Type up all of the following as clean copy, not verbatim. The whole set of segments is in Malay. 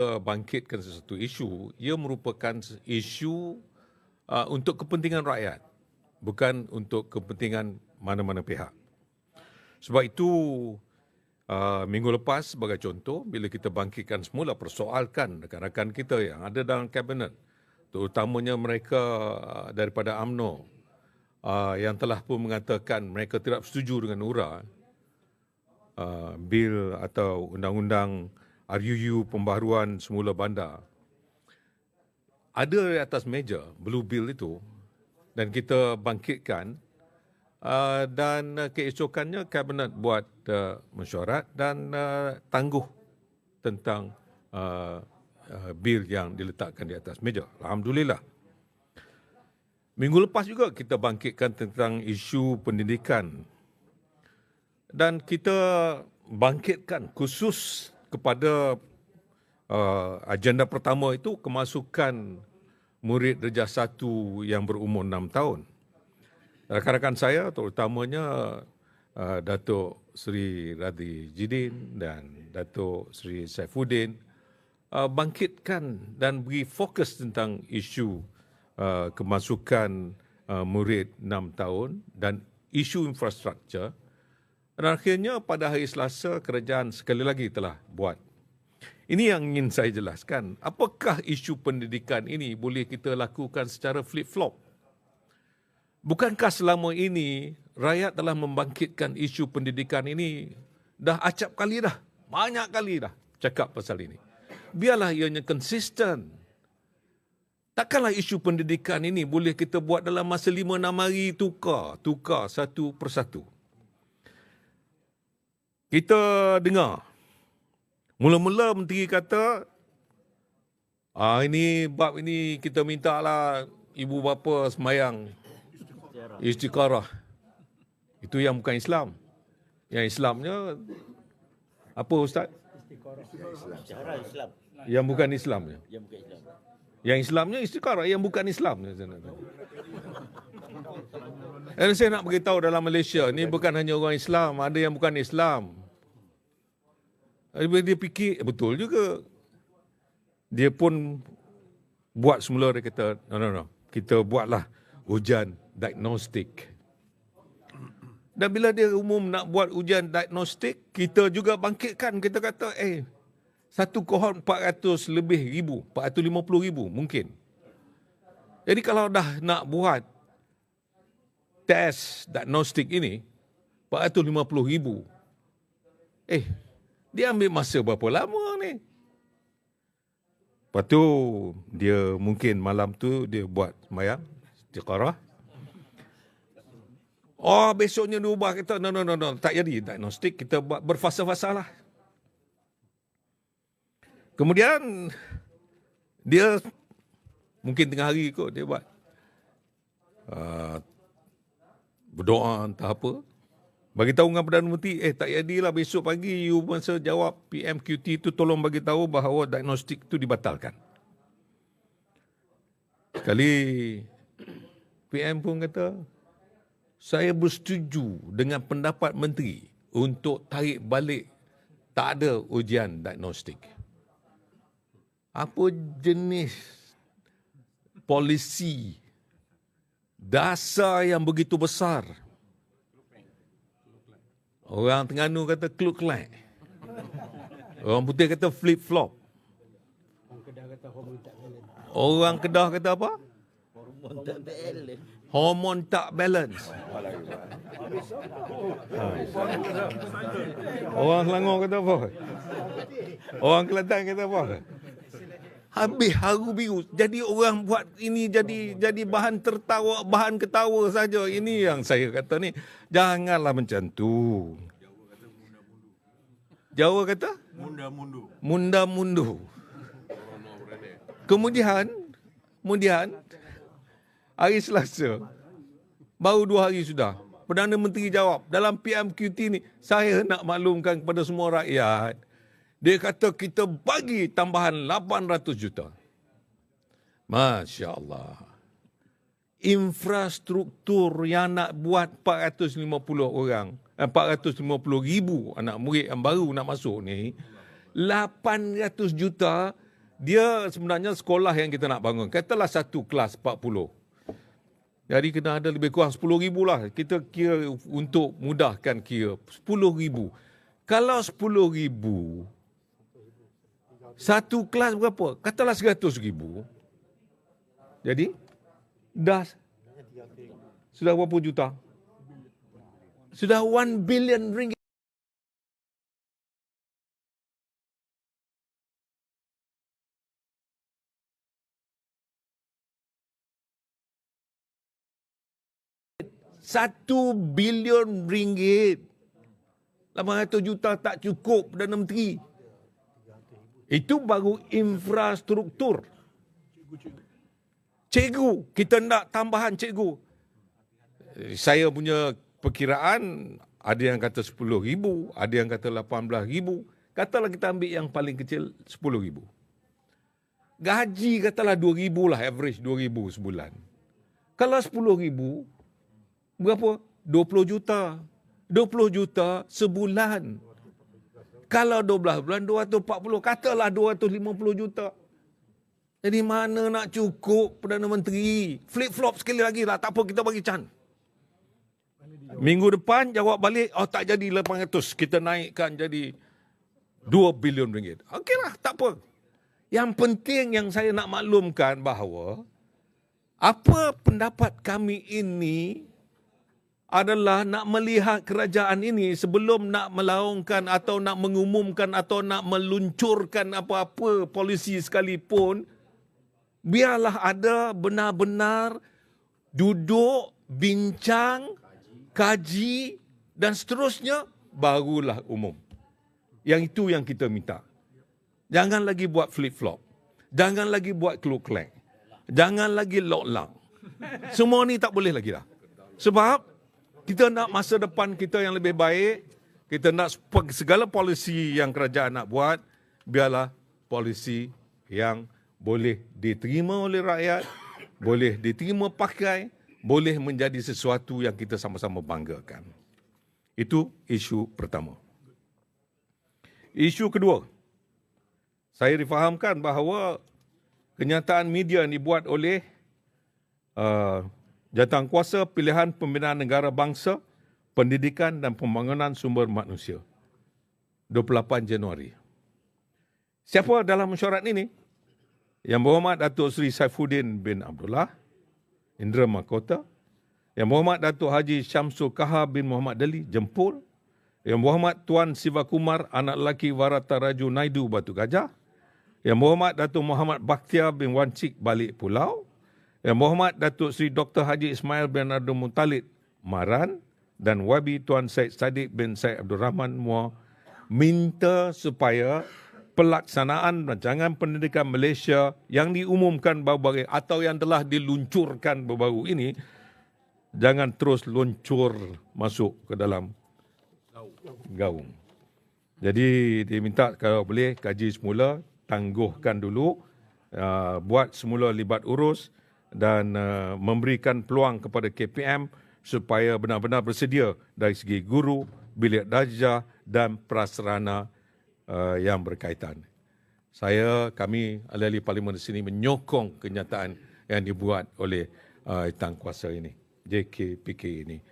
bangkitkan sesuatu isu, ia merupakan isu untuk kepentingan rakyat, bukan untuk kepentingan mana-mana pihak. Sebab itu, minggu lepas sebagai contoh, bila kita bangkitkan semula persoalkan rakan-rakan kita yang ada dalam kabinet, terutamanya mereka daripada UMNO, yang telah pun mengatakan mereka tidak setuju dengan URA, bil atau undang-undang RUU pembaharuan semula bandar, ada di atas meja blue bill itu, dan kita bangkitkan, dan keesokannya kabinet buat mesyuarat dan tangguh tentang bil yang diletakkan di atas meja. Alhamdulillah. Minggu lepas juga kita bangkitkan tentang isu pendidikan, dan kita bangkitkan khusus kepada agenda pertama itu kemasukan murid darjah 1 yang berumur 6 tahun. Rakan-rakan saya terutamanya Datuk Seri Radhi Jidin dan Datuk Seri Saifuddin bangkitkan dan beri fokus tentang isu kemasukan murid 6 tahun dan isu infrastruktur. Dan akhirnya pada hari Selasa, kerajaan sekali lagi telah buat. Ini yang ingin saya jelaskan. Apakah isu pendidikan ini boleh kita lakukan secara flip-flop? Bukankah selama ini rakyat telah membangkitkan isu pendidikan ini dah acap kali dah, banyak kali dah cakap pasal ini. Biarlah ianya konsisten. Takkanlah isu pendidikan ini boleh kita buat dalam masa 5-6 hari tukar satu persatu. Kita dengar, mula-mula menteri kata, ini bab ini kita minta lah ibu bapa semayang istikharah. Itu yang bukan Islam. Yang Islamnya, apa Ustaz? Islam. Yang bukan Islamnya. Yang Islamnya istikharah, yang bukan Islamnya. Dan saya nak beritahu dalam Malaysia, ni bukan hanya orang Islam, ada yang bukan Islam. Dia fikir, betul juga. Dia pun buat semula, dia kata, no. Kita buatlah ujian diagnostik. Dan bila dia umum nak buat ujian diagnostik, kita juga bangkitkan. Kita kata, satu kohort 400 lebih ribu, 450 ribu mungkin. Jadi kalau dah nak buat tes diagnostik ini, 450 ribu, dia ambil masa berapa lama ni? Lepas tu, dia mungkin malam tu dia buat semayang istikharah. Besoknya dia ubah, kata, no, tak jadi diagnostik, kita buat berfasa-fasa lah. Kemudian, dia mungkin tengah hari kot dia buat berdoa entah apa. Bagi tahu dengan Perdana Menteri, tak jadilah besok pagi you masa jawab PMQT tu tolong bagi tahu bahawa diagnostik tu dibatalkan. Sekali PM pun kata, saya bersetuju dengan pendapat menteri untuk tarik balik tak ada ujian diagnostik. Apa jenis polisi dasar yang begitu besar? Orang Terengganu kata kluk-klak. Orang Putih kata flip-flop. Orang Kedah kata apa? Hormon tak balance. Orang Selangor kata apa? Orang Kelantan kata apa? Habis haru biru. Jadi orang buat ini jadi bahan tertawa, bahan ketawa saja. Ini yang saya kata ni. Janganlah macam tu. Jawa kata? Munda-mundu. Kemudian hari Selasa, baru 2 hari sudah, Perdana Menteri jawab, dalam PMQT ni, saya nak maklumkan kepada semua rakyat, dia kata kita bagi tambahan 800 juta. Masya Allah. Infrastruktur yang nak buat 450 ribu anak murid yang baru nak masuk ni, 800 juta dia sebenarnya sekolah yang kita nak bangun. Katalah satu kelas 40. Jadi kena ada lebih kurang 10,000 lah. Kita kira untuk mudahkan kira 10,000. Kalau 10,000, satu kelas berapa? Katalah 100,000. Jadi, sudah berapa juta? Sudah 1 billion ringgit. Satu bilion ringgit. 800 juta tak cukup, Perdana Menteri. Itu baru infrastruktur. Cikgu, kita nak tambahan cikgu. Saya punya perkiraan, ada yang kata 10,000, ada yang kata 18,000. Katalah kita ambil yang paling kecil 10,000. Gaji katalah 2,000 lah, average 2,000 sebulan. Kalau 10,000, berapa? 20 juta. 20 juta sebulan. Kalau 12 bulan, 240. Katalah 250 juta. Jadi mana nak cukup Perdana Menteri? Flip-flop sekali lagi lah. Tak apa, kita bagi can. Minggu depan jawab balik, tak jadi 800. Kita naikkan jadi 2 bilion ringgit. Okeylah, tak apa. Yang penting yang saya nak maklumkan bahawa apa pendapat kami ini adalah nak melihat kerajaan ini sebelum nak melaungkan atau nak mengumumkan atau nak meluncurkan apa-apa polisi sekalipun, biarlah ada benar-benar duduk, bincang, kaji dan seterusnya, barulah umum. Yang itu yang kita minta. Jangan lagi buat flip-flop. Jangan lagi buat kluk-klek. Jangan lagi lok-lang. Semua ni tak boleh lagi dah. Sebab kita nak masa depan kita yang lebih baik. Kita nak segala polisi yang kerajaan nak buat, biarlah polisi yang boleh diterima oleh rakyat, boleh diterima pakai, boleh menjadi sesuatu yang kita sama-sama banggakan. Itu isu pertama. Isu kedua, saya difahamkan bahawa kenyataan media yang dibuat oleh Jawatankuasa Pilihan Pembinaan Negara Bangsa, Pendidikan dan Pembangunan Sumber Manusia, 28 Januari. Siapa dalam mesyuarat ini? Yang Berhormat Datuk Seri Saifuddin bin Abdullah, Indra Mahkota, Yang Berhormat Datuk Haji Syamsul Kahar bin Muhammad Dali, Jempol, Yang Berhormat Tuan Sivakumar, anak lelaki Warata Raju Naidu, Batu Gajah, Yang Berhormat Datuk Muhammad Bakhtiar bin Wancik, Balik Pulau, Yang Berhormat Datuk Seri Dr. Haji Ismail bin Abdul Muttalib, Maran, dan Wabi Tuan Syed Saddiq bin Syed Abdul Rahman Muar, minta supaya pelaksanaan rancangan pendidikan Malaysia yang diumumkan baru-baru atau yang telah diluncurkan baru-baru ini, jangan terus luncur masuk ke dalam gaung. Jadi dia minta kalau boleh kaji semula, tangguhkan dulu, buat semula libat urus dan memberikan peluang kepada KPM supaya benar-benar bersedia dari segi guru, bilik darjah dan prasarana yang berkaitan. Kami ahli-ahli parlimen di sini menyokong kenyataan yang dibuat oleh Jawatankuasa ini, JKPK ini.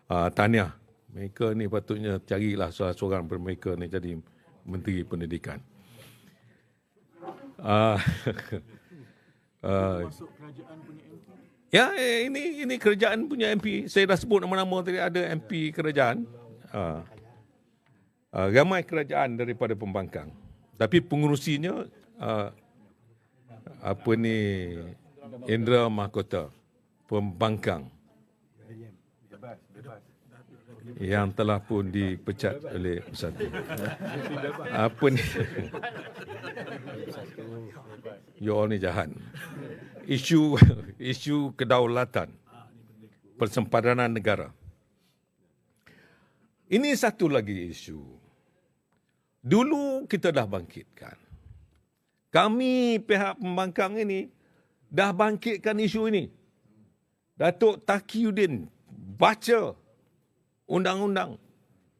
Tahniah, mereka ni patutnya carilah seorang mereka ni jadi Menteri Pendidikan. Masuk kerajaan punya MP? Ya, ini kerajaan punya MP. Saya dah sebut nama-nama tadi, ada MP kerajaan. Ramai kerajaan daripada pembangkang. Tapi pengurusinya Indra Mahkota, pembangkang yang telah pun dipecat oleh Bersatu. You all ni jahat. Isu kedaulatan, persempadanan negara. Ini satu lagi isu. Dulu kita dah bangkitkan. Kami pihak pembangkang ini dah bangkitkan isu ini. Datuk Taqiyuddin baca undang-undang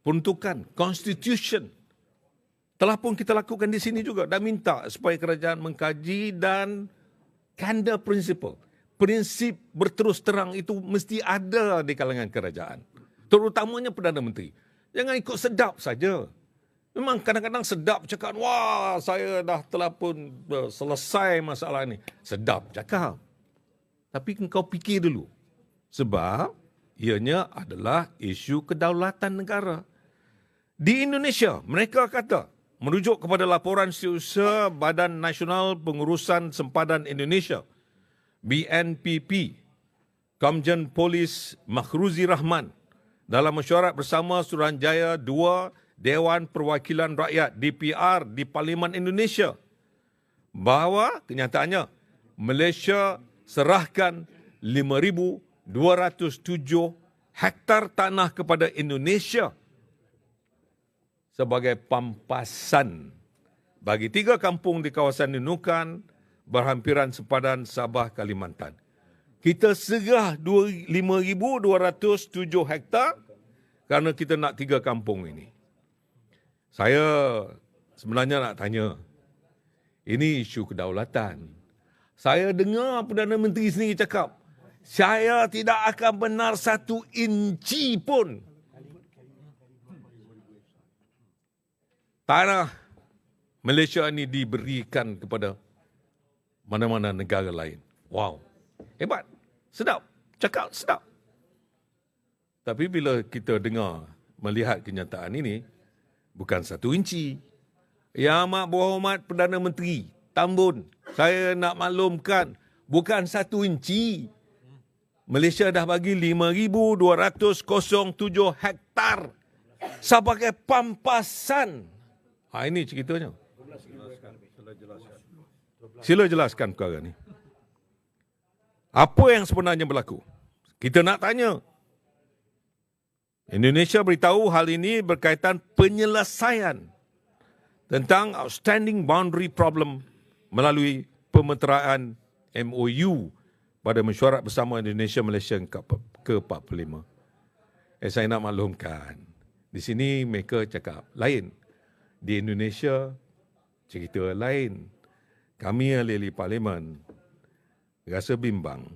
peruntukan, constitution Telah pun kita lakukan di sini juga dan minta supaya kerajaan mengkaji dan candor principle. Prinsip berterus terang itu mesti ada di kalangan kerajaan. Terutamanya Perdana Menteri. Jangan ikut sedap saja. Memang kadang-kadang sedap cakap, wah saya telah pun selesai masalah ini. Sedap cakap. Tapi kau fikir dulu. Sebab ianya adalah isu kedaulatan negara. Di Indonesia, mereka kata, merujuk kepada laporan setiausaha Badan Nasional Pengurusan Sempadan Indonesia, BNPP, Komjen Polis Makhruzi Rahman, dalam mesyuarat bersama Suruhanjaya 2 Dewan Perwakilan Rakyat DPR di Parlimen Indonesia, bahawa kenyataannya Malaysia serahkan 5,207 hektar tanah kepada Indonesia sebagai pampasan bagi 3 kampung di kawasan Nunukan, berhampiran sempadan Sabah, Kalimantan. Kita serah 5,207 hektar kerana kita nak 3 kampung ini. Saya sebenarnya nak tanya, ini isu kedaulatan. Saya dengar Perdana Menteri sendiri cakap, saya tidak akan benar 1 inci pun tanah Malaysia ini diberikan kepada mana-mana negara lain. Wow, hebat, sedap, cakap sedap. Tapi bila kita dengar, melihat kenyataan ini, bukan 1 inci. Yang Amat Berhormat Perdana Menteri Tambun, saya nak maklumkan, bukan 1 inci. Malaysia dah bagi 5,207 hektar sebagai pampasan. Ini ceritanya. Sila jelaskan perkara ni. Apa yang sebenarnya berlaku? Kita nak tanya. Indonesia beritahu hal ini berkaitan penyelesaian tentang outstanding boundary problem melalui pemeteraan MOU pada mesyuarat bersama Indonesia Malaysia ke-45. Saya nak maklumkan, di sini mereka cakap lain. Di Indonesia, cerita lain. Kami ahli parlimen rasa bimbang.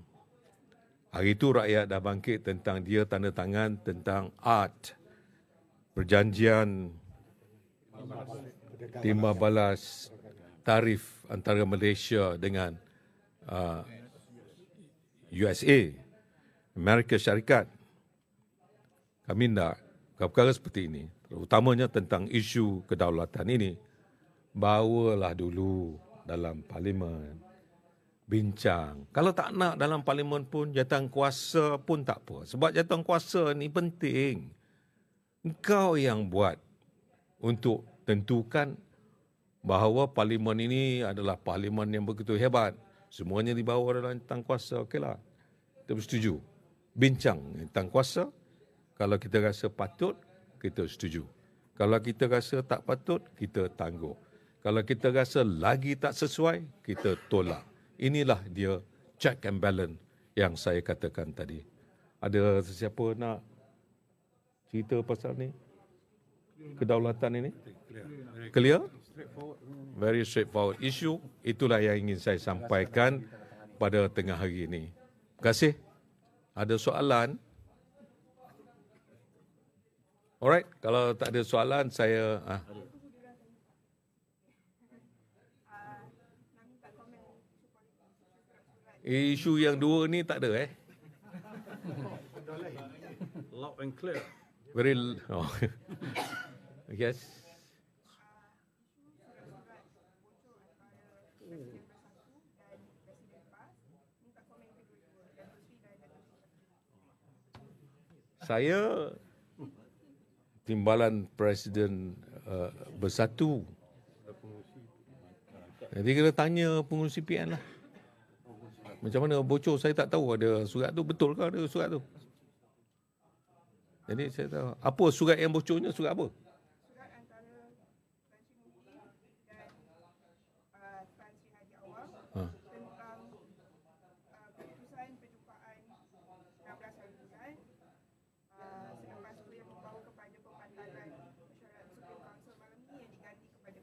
Hari itu rakyat dah bangkit tentang dia tanda tangan tentang art. Perjanjian timbal balas tarif antara Malaysia dengan USA, Amerika Syarikat. Kami nak perkara seperti ini, terutamanya tentang isu kedaulatan ini, bawalah dulu dalam parlimen. Bincang. Kalau tak nak dalam parlimen pun, jawatan kuasa pun tak apa. Sebab jawatan kuasa ni penting. Engkau yang buat untuk tentukan bahawa parlimen ini adalah parlimen yang begitu hebat. Semuanya dibawa dalam jawatan kuasa. Okeylah. Kita bersetuju. Bincang tentang kuasa. Kalau kita rasa patut, kita setuju. Kalau kita rasa tak patut, kita tangguh. Kalau kita rasa lagi tak sesuai, kita tolak. Inilah dia check and balance yang saya katakan tadi. Ada sesiapa nak cerita pasal ni? Kedaulatan ini? Clear? Very straightforward issue. Itulah yang ingin saya sampaikan pada tengah hari ini. Terima kasih. Ada soalan? Alright, kalau tak ada soalan, saya... Isu yang 2 ni tak ada Loud and clear. Very... Oh. Yes. Saya timbalan Presiden Bersatu. Jadi kita tanya pengurusi PN lah. Macam mana bocor, saya tak tahu ada surat tu. Betul ke ada surat tu? Jadi saya tahu. Apa surat yang bocornya, surat apa? Surat antara Tan Sri Muhyiddin dan Tan Sri Hadi Awang tentang keputusan perjumpaan 16 hari bulan. Selepas itu yang membawa kepada pembatalan mesyuarat Supreme Council malam ini yang diganti kepada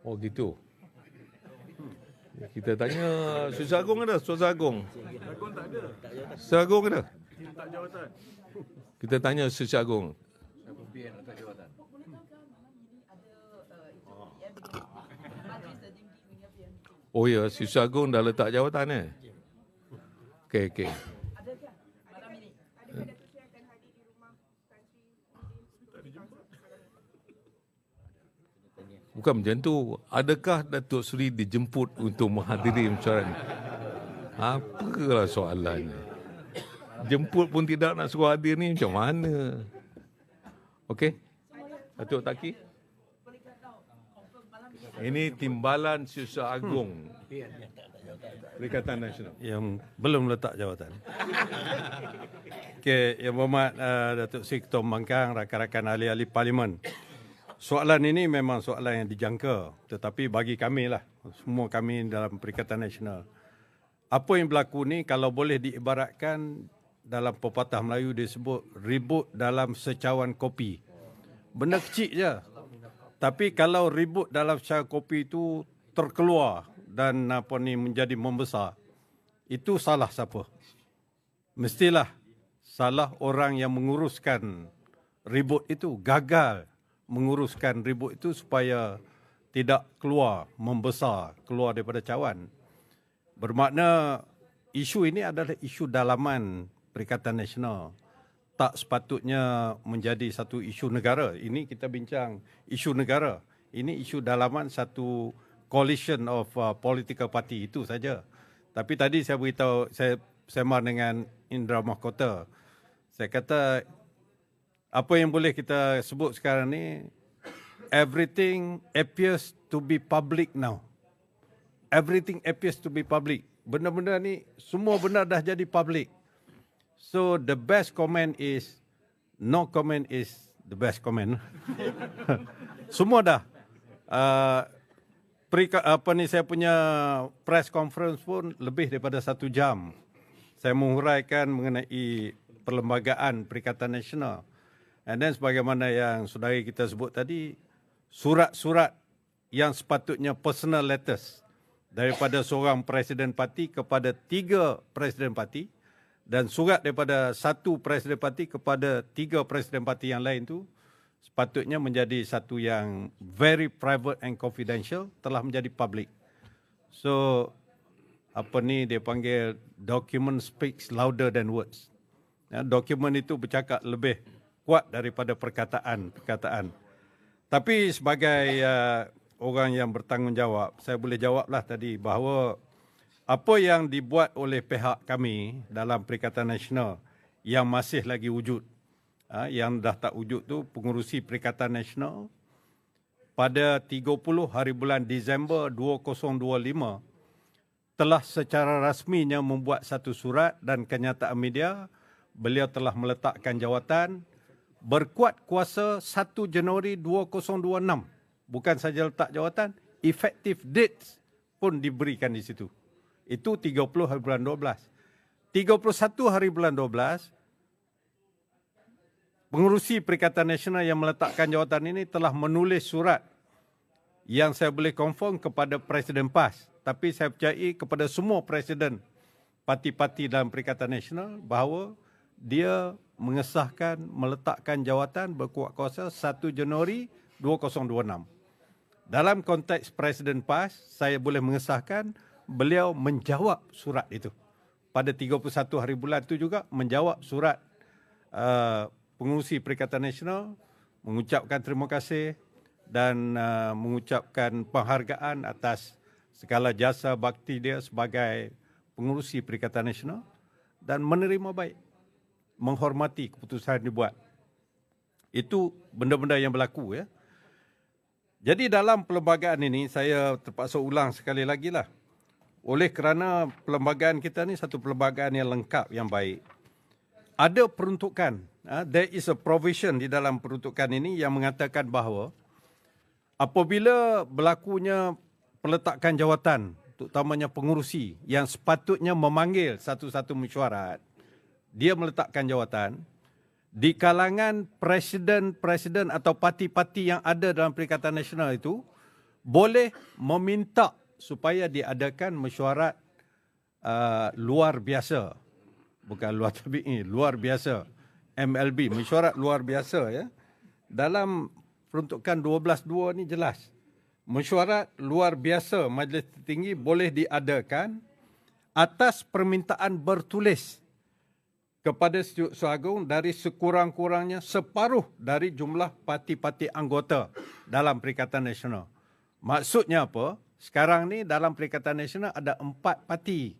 Oh gitu. Kita tanya Susah Agung ada? Susah Agung. Agung tak ada. Susah Agung ada? Tak jawatan. Kita tanya Susah Agung. Oh ya, Susah Agung dah letak jawatan Okey, okey. Adakah Datuk Seri akan hadir di rumah Tan Sri Bukan macam tu. Adakah Datuk Seri dijemput untuk menghadiri mesyuarat ini? Apalah soalan ni? Jemput pun tidak nak suruh hadir ni macam mana? Okey? Datuk Taki? Ini Timbalan Susah Agung. Perikatan Nasional. Yang belum letak jawatan. Okey, Yang Berhormat Datuk Seri Ketua Pembangkang, rakan-rakan ahli-ahli Parlimen. Soalan ini memang soalan yang dijangka, tetapi bagi kami lah, semua kami dalam Perikatan Nasional, apa yang berlaku ni kalau boleh diibaratkan dalam pepatah Melayu disebut ribut dalam secawan kopi. Benda kecil je. Tapi kalau ribut dalam secawan kopi itu terkeluar dan menjadi membesar, itu salah siapa? Mestilah salah orang yang menguruskan ribut itu, gagal menguruskan ribut itu supaya tidak keluar, membesar, keluar daripada cawan. Bermakna isu ini adalah isu dalaman Perikatan Nasional. Tak sepatutnya menjadi satu isu negara. Ini kita bincang isu negara. Ini isu dalaman satu coalition of political party, itu saja. Tapi tadi saya beritahu, saya sembang dengan Indra Mahkota. Saya kata, apa yang boleh kita sebut sekarang ni, everything appears to be public now. Everything appears to be public. Benda-benda ni, semua benda dah jadi public. So the best comment is, no comment is the best comment. Semua dah. Saya punya press conference pun lebih daripada 1 jam. Saya menguraikan mengenai perlembagaan Perikatan Nasional. And then sebagaimana yang saudari kita sebut tadi, surat-surat yang sepatutnya personal letters daripada seorang presiden parti kepada 3 presiden parti, dan surat daripada 1 presiden parti kepada 3 presiden parti yang lain tu sepatutnya menjadi satu yang very private and confidential, telah menjadi public. So dia panggil document speaks louder than words. Ya, dokumen itu bercakap lebih kuat daripada perkataan. Tapi sebagai orang yang bertanggungjawab, saya boleh jawablah tadi bahawa apa yang dibuat oleh pihak kami dalam Perikatan Nasional yang masih lagi wujud, yang dah tak wujud tu, pengurusi Perikatan Nasional pada 30 hari bulan Disember 2025 telah secara rasminya membuat satu surat dan kenyataan media. Beliau telah meletakkan jawatan berkuat kuasa 1 Januari 2026. Bukan saja letak jawatan, effective dates pun diberikan di situ. Itu 30 hari bulan 12. 31 hari bulan 12, pengurusi Perikatan Nasional yang meletakkan jawatan ini telah menulis surat yang saya boleh confirm kepada Presiden PAS. Tapi saya percayai kepada semua presiden parti-parti dalam Perikatan Nasional bahawa dia mengesahkan, meletakkan jawatan berkuat kuasa 1 Januari 2026. Dalam konteks Presiden PAS, saya boleh mengesahkan beliau menjawab surat itu. Pada 31 hari bulan itu juga menjawab surat pengurusi Perikatan Nasional, mengucapkan terima kasih dan mengucapkan penghargaan atas segala jasa bakti dia sebagai pengurusi Perikatan Nasional dan menerima baik, menghormati keputusan yang dibuat. Itu benda-benda yang berlaku, ya. Jadi dalam perlembagaan ini, saya terpaksa ulang sekali lagi lah. Oleh kerana perlembagaan kita ni satu perlembagaan yang lengkap, yang baik. Ada peruntukan. There is a provision di dalam peruntukan ini yang mengatakan bahawa apabila berlakunya peletakan jawatan, terutamanya pengurusi yang sepatutnya memanggil satu-satu mesyuarat, dia meletakkan jawatan, di kalangan presiden-presiden atau parti-parti yang ada dalam Perikatan Nasional itu, boleh meminta supaya diadakan mesyuarat luar biasa. Bukan luar tabi'i, luar biasa. MLB, mesyuarat luar biasa ya. Dalam peruntukan 12.2 ni jelas. Mesyuarat luar biasa Majlis Tertinggi boleh diadakan atas permintaan bertulis kepada Setiausaha Agung dari sekurang-kurangnya separuh dari jumlah parti-parti anggota dalam Perikatan Nasional. Maksudnya apa? Sekarang ni dalam Perikatan Nasional ada 4 parti.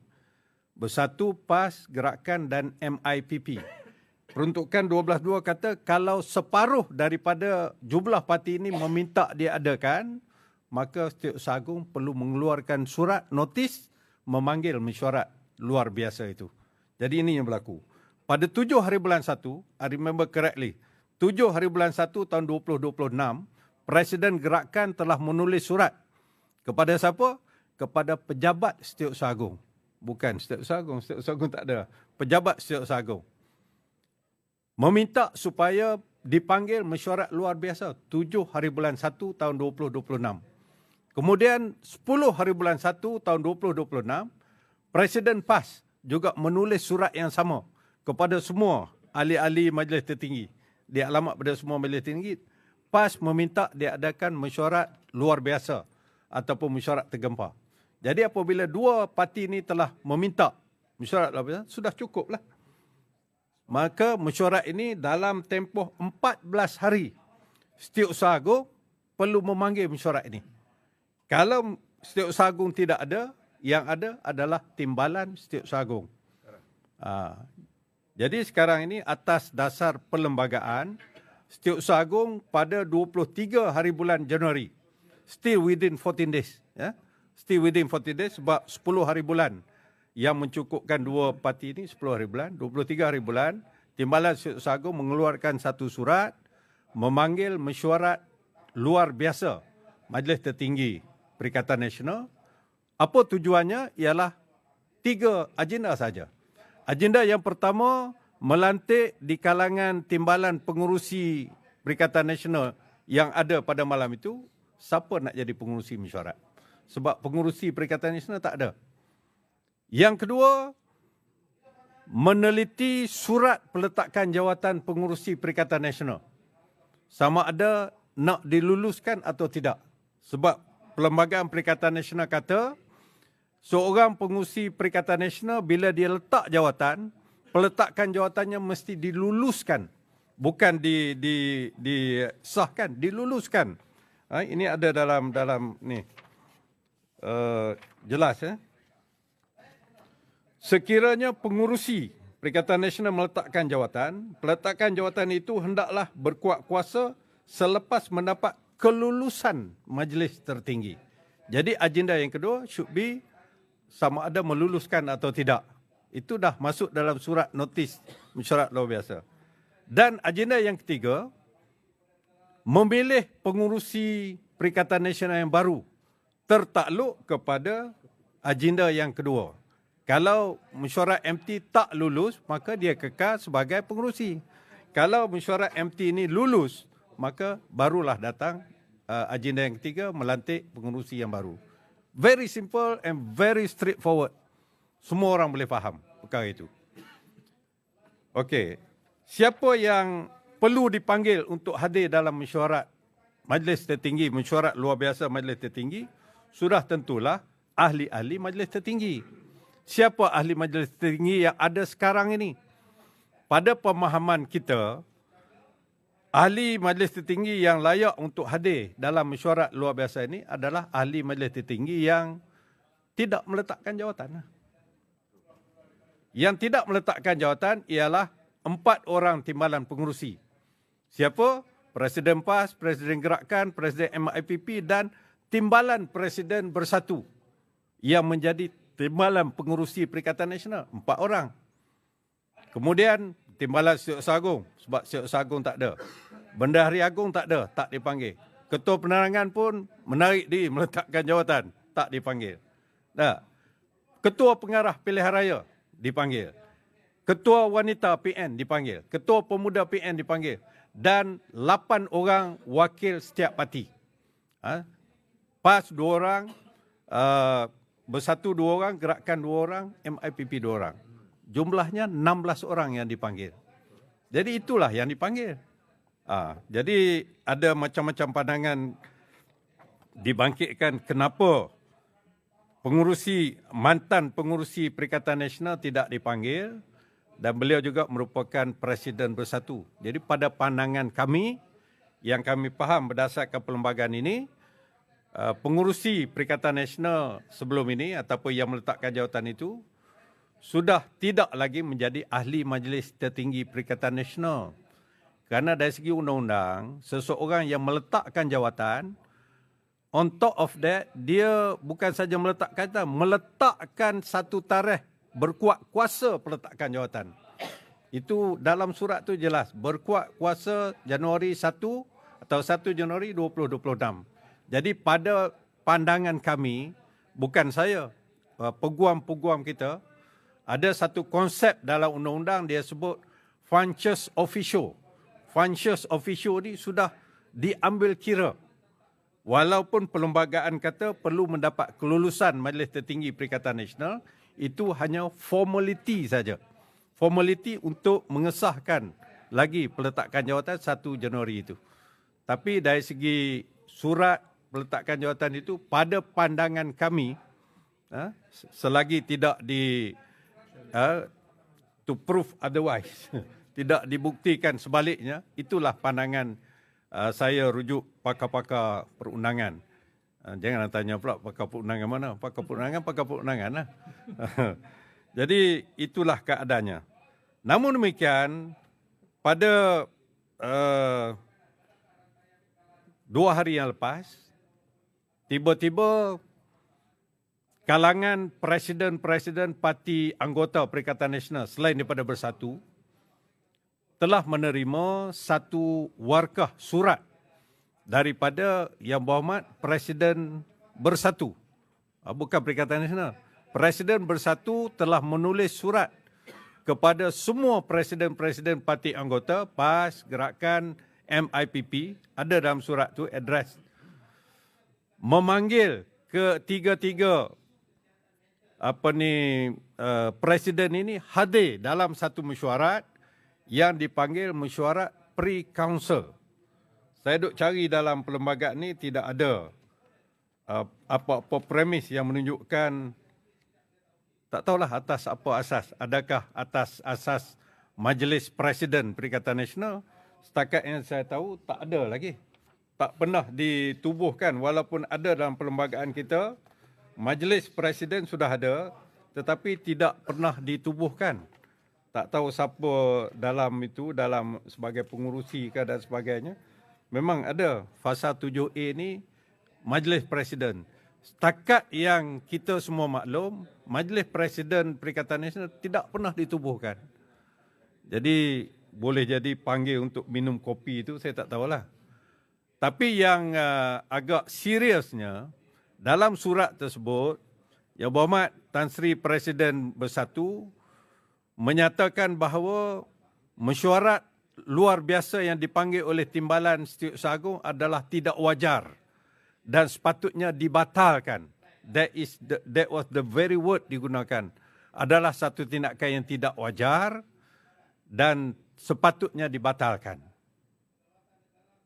Bersatu, PAS, Gerakan dan MIPP. Peruntukan 12.2 kata kalau separuh daripada jumlah parti ini meminta diadakan, maka Setiausaha Agung perlu mengeluarkan surat notis memanggil mesyuarat luar biasa itu. Jadi ini yang berlaku. Pada 7 hari bulan 1, I remember correctly, 7 hari bulan 1 tahun 2026, Presiden Gerakan telah menulis surat kepada siapa? Kepada pejabat Setiausaha Agung. Bukan Setiausaha Agung, Setiausaha Agung tak ada. Pejabat Setiausaha Agung. Meminta supaya dipanggil mesyuarat luar biasa 7 hari bulan 1 tahun 2026. Kemudian 10 hari bulan 1 tahun 2026, Presiden PAS juga menulis surat yang sama kepada semua ahli-ahli Majlis Tertinggi. Dia alamat pada semua Majlis Tertinggi. PAS meminta diadakan mesyuarat luar biasa ataupun mesyuarat tergempar. Jadi apabila dua parti ini telah meminta mesyuarat luar biasa, sudah cukuplah. Maka mesyuarat ini dalam tempoh 14 hari Setiausaha Agung perlu memanggil mesyuarat ini. Kalau Setiausaha Agung tidak ada, yang ada adalah timbalan Setiausaha Agung. Jadi sekarang ini atas dasar perlembagaan, Setiausaha Agung pada 23 hari bulan Januari, still within 14 days. Ya? Still within 14 days sebab 10 hari bulan yang mencukupkan dua parti ini 10 hari bulan, 23 hari bulan, Timbalan Setiausaha Agung mengeluarkan satu surat memanggil mesyuarat luar biasa Majlis Tertinggi Perikatan Nasional. Apa tujuannya? Ialah 3 agenda saja. Agenda yang pertama, melantik di kalangan timbalan pengurusi Perikatan Nasional yang ada pada malam itu, siapa nak jadi pengurusi mesyuarat. Sebab pengurusi Perikatan Nasional tak ada. Yang kedua, meneliti surat peletakan jawatan pengurusi Perikatan Nasional. Sama ada nak diluluskan atau tidak. Sebab Perlembagaan Perikatan Nasional kata, seorang pengurusi Perikatan Nasional bila dia letak jawatan, peletakan jawatannya mesti diluluskan. Bukan disahkan, diluluskan. Ini ada dalam ni. Jelas ya. Sekiranya pengurusi Perikatan Nasional meletakkan jawatan, peletakan jawatan itu hendaklah berkuat kuasa selepas mendapat kelulusan Majlis Tertinggi. Jadi agenda yang kedua should be sama ada meluluskan atau tidak. Itu dah masuk dalam surat notis mesyuarat luar biasa. Dan agenda yang ketiga, memilih pengurusi Perikatan Nasional yang baru tertakluk kepada agenda yang kedua. Kalau mesyuarat MT tak lulus, maka dia kekal sebagai pengurusi. Kalau mesyuarat MT ini lulus, maka barulah datang agenda yang ketiga, melantik pengurusi yang baru. Very simple and very straightforward. Semua orang boleh faham perkara itu. Okey. Siapa yang perlu dipanggil untuk hadir dalam mesyuarat Majlis Tertinggi, mesyuarat luar biasa Majlis Tertinggi? Sudah tentulah ahli-ahli Majlis Tertinggi. Siapa ahli Majlis Tertinggi yang ada sekarang ini? Pada pemahaman kita, ahli Majlis Tertinggi yang layak untuk hadir dalam mesyuarat luar biasa ini adalah ahli Majlis Tertinggi yang tidak meletakkan jawatan. Yang tidak meletakkan jawatan ialah 4 orang timbalan pengurusi. Siapa? Presiden PAS, Presiden Gerakan, Presiden MIPP dan timbalan Presiden Bersatu yang menjadi timbalan pengurusi Perikatan Nasional. 4 orang. Kemudian timbalan Setiausaha Agung. Sebab Setiausaha Agung tak ada. Bendahari Agung tak ada. Tak dipanggil. Ketua Penerangan pun menarik diri meletakkan jawatan. Tak dipanggil. Nah, Ketua Pengarah Pilihan Raya dipanggil. Ketua Wanita PN dipanggil. Ketua Pemuda PN dipanggil. Dan 8 orang wakil setiap parti. PAS 2 orang, Bersatu 2 orang, Gerakan 2 orang, MIPP 2 orang. Jumlahnya 16 orang yang dipanggil. Jadi itulah yang dipanggil. Jadi ada macam-macam pandangan dibangkitkan kenapa mantan pengurusi Perikatan Nasional tidak dipanggil, dan beliau juga merupakan Presiden Bersatu. Jadi pada pandangan kami, yang kami faham berdasarkan perlembagaan ini, pengurusi Perikatan Nasional sebelum ini ataupun yang meletakkan jawatan itu sudah tidak lagi menjadi ahli Majlis Tertinggi Perikatan Nasional. Kerana dari segi undang-undang, seseorang yang meletakkan jawatan, on top of that, dia bukan saja meletakkan satu tarikh berkuat kuasa peletakan jawatan. Itu dalam surat tu jelas, berkuat kuasa Januari 1 atau 1 Januari 2026. Jadi pada pandangan kami, bukan saya, peguam-peguam kita, ada satu konsep dalam undang-undang dia sebut functus officio. Functus officio ni sudah diambil kira. Walaupun perlembagaan kata perlu mendapat kelulusan Majlis Tertinggi Perikatan Nasional, itu hanya formality saja. Formality untuk mengesahkan lagi peletakan jawatan 1 Januari itu. Tapi dari segi surat peletakan jawatan itu, pada pandangan kami, selagi tidak to prove otherwise, tidak dibuktikan sebaliknya, itulah pandangan saya rujuk pakar-pakar perundangan. Jangan tanya pula pakar perundangan mana. Pakar perundangan lah. Jadi itulah keadaannya. Namun demikian, pada 2 hari yang lepas, tiba-tiba kalangan presiden-presiden parti anggota Perikatan Nasional selain daripada Bersatu telah menerima satu warkah surat daripada Yang Berhormat Presiden Bersatu. Bukan Perikatan Nasional. Presiden Bersatu telah menulis surat kepada semua presiden-presiden parti anggota, PAS, Gerakan, MIPP, ada dalam surat tu address, memanggil ketiga-tiga presiden ini hadir dalam satu mesyuarat yang dipanggil mesyuarat pre-council. Saya duk cari dalam perlembagaan ni tidak ada apa-apa premis yang menunjukkan, tak tahulah atas apa asas. Adakah atas asas Majlis Presiden Perikatan Nasional? Setakat yang saya tahu tak ada lagi. Tak pernah ditubuhkan, walaupun ada dalam perlembagaan kita, Majlis Presiden sudah ada, tetapi tidak pernah ditubuhkan. Tak tahu siapa dalam itu, dalam sebagai pengurusi ke dan sebagainya. Memang ada fasa 7A ni Majlis Presiden. Setakat yang kita semua maklum, Majlis Presiden Perikatan Nasional tidak pernah ditubuhkan. Jadi boleh jadi panggil untuk minum kopi itu saya tak tahulah. Tapi yang agak seriusnya, dalam surat tersebut, Yang Berhormat Tan Sri Presiden Bersatu menyatakan bahawa mesyuarat luar biasa yang dipanggil oleh Timbalan Setiausaha Agung adalah tidak wajar dan sepatutnya dibatalkan. That was the very word digunakan. Adalah satu tindakan yang tidak wajar dan sepatutnya dibatalkan.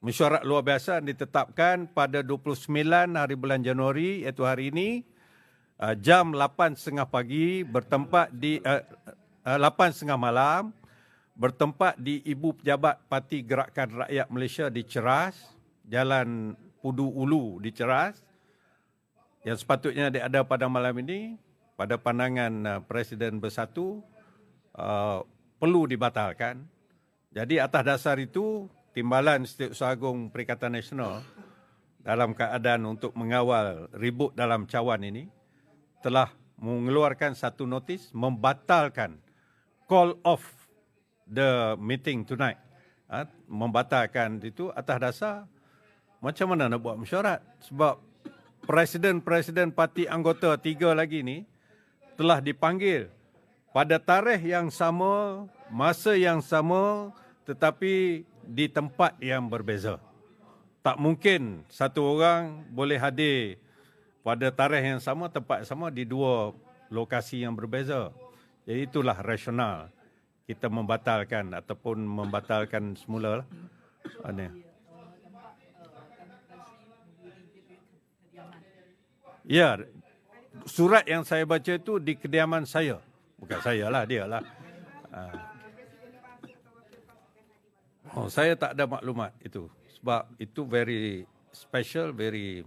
Mesyuarat luar biasa ditetapkan pada 29 hari bulan Januari, iaitu hari ini, jam 8.30 pagi, bertempat di 8.30 malam, bertempat di Ibu Pejabat Parti Gerakan Rakyat Malaysia di Ceras, Jalan Pudu Ulu di Ceras, yang sepatutnya ada pada malam ini, pada pandangan Presiden Bersatu, perlu dibatalkan. Jadi atas dasar itu, Timbalan Setiausaha Agung Perikatan Nasional dalam keadaan untuk mengawal ribut dalam cawan ini, telah mengeluarkan satu notis membatalkan call off the meeting tonight. Membatalkan itu atas dasar macam mana nak buat mesyuarat. Sebab presiden-presiden parti anggota 3 lagi ni telah dipanggil pada tarikh yang sama, masa yang sama, tetapi di tempat yang berbeza. Tak mungkin satu orang boleh hadir pada tarikh yang sama, tempat yang sama di dua lokasi yang berbeza. Jadi itulah rasional kita membatalkan ataupun membatalkan semula lah. Ya, surat yang saya baca itu di kediaman saya. Bukan saya lah, dia lah. Oh, saya tak ada maklumat itu. Sebab itu very special, very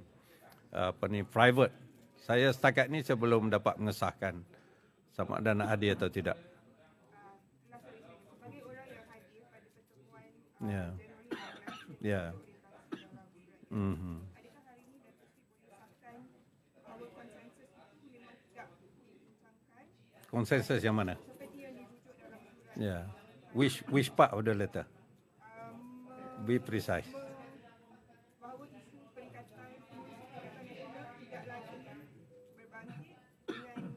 private. Saya setakat ni saya belum dapat mengesahkan sama ada nak hadir atau tidak. Sebagai orang yang hadir pada pertemuan Ya. Ya. Mhm. adakah hari ini Datuk Seri boleh sahkan bahawa konsensus itu memang tidak dibincangkan Konsensus yang mana? seperti yang dirujuk dalam surat Ya. Which part of the letter? Be precise. bahawa isu perikatan nasional tidak lagi berbangkit dengan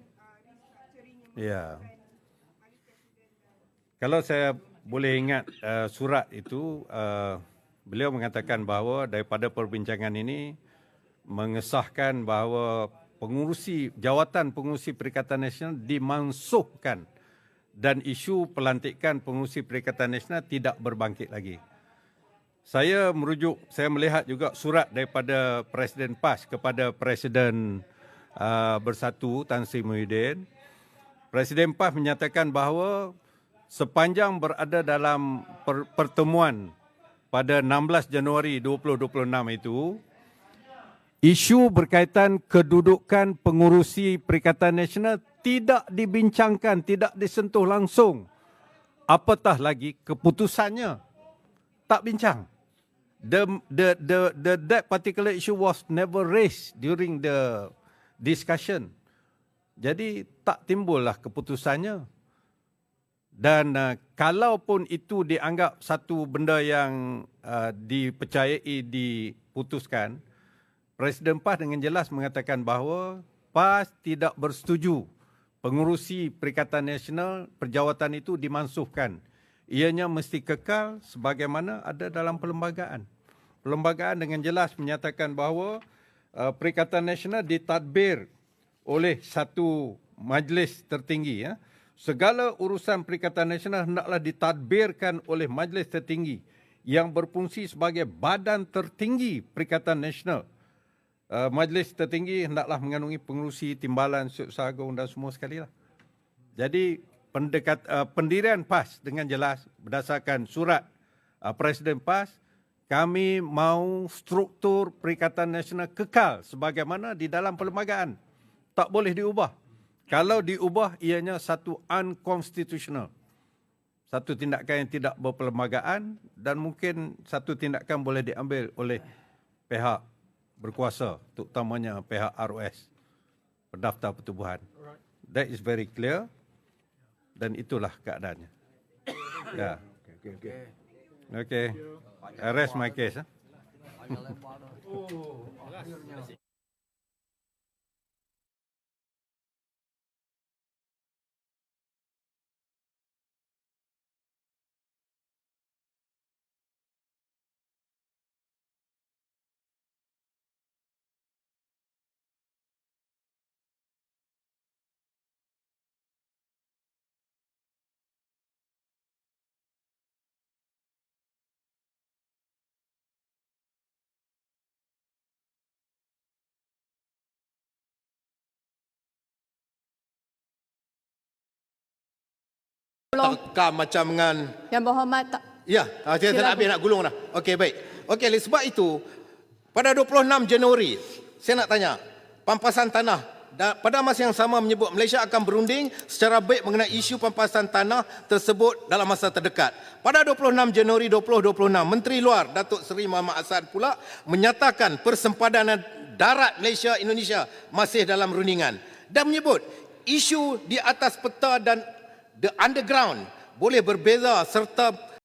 restructuring yang Ya. melibatkan ahli presiden dan Kalau saya boleh ingat surat itu, beliau mengatakan bahawa daripada perbincangan ini mengesahkan bahawa jawatan pengurusi Perikatan Nasional dimansuhkan dan isu pelantikan pengurusi Perikatan Nasional tidak berbangkit lagi. Saya melihat juga surat daripada Presiden PAS kepada Presiden Bersatu Tan Sri Muhyiddin. Presiden PAS menyatakan bahawa sepanjang berada dalam pertemuan pada 16 Januari 2026 itu, isu berkaitan kedudukan pengurusi Perikatan Nasional tidak dibincangkan, tidak disentuh langsung. Apatah lagi keputusannya tak bincang. That particular issue was never raised during the discussion. Jadi tak timbullah keputusannya. Dan kalaupun itu dianggap satu benda yang dipercayai diputuskan, Presiden PAS dengan jelas mengatakan bahawa PAS tidak bersetuju pengurusi Perikatan Nasional perjawatan itu dimansuhkan. Ianya mesti kekal sebagaimana ada dalam perlembagaan. Perlembagaan dengan jelas menyatakan bahawa Perikatan Nasional ditadbir oleh satu majlis tertinggi. Ya. Segala urusan Perikatan Nasional hendaklah ditadbirkan oleh majlis tertinggi yang berfungsi sebagai badan tertinggi Perikatan Nasional. Majlis tertinggi hendaklah mengandungi pengerusi, timbalan, Setiausaha Agung dan semua sekali lah. Jadi pendirian PAS dengan jelas berdasarkan surat Presiden PAS, kami mahu struktur Perikatan Nasional kekal sebagaimana di dalam perlembagaan. Tak boleh diubah. Kalau diubah, ianya satu unconstitutional. Satu tindakan yang tidak berperlembagaan dan mungkin satu tindakan boleh diambil oleh pihak berkuasa, terutamanya pihak ROS, Pendaftar Pertubuhan. That is very clear. Dan itulah keadaannya. Ya. Okay. I rest my case. Tekam macam dengan... Yang berhormat tak. Ya, saya nak habis nak gulung dah. Okey, baik. Okey, oleh sebab itu, pada 26 Januari, saya nak tanya, pampasan tanah, pada masa yang sama menyebut Malaysia akan berunding secara baik mengenai isu pampasan tanah tersebut dalam masa terdekat. Pada 26 Januari 2026, Menteri Luar Datuk Seri Muhammad Hassan pula menyatakan persempadanan darat Malaysia-Indonesia masih dalam rundingan dan menyebut isu di atas peta dan the underground boleh berbeza serta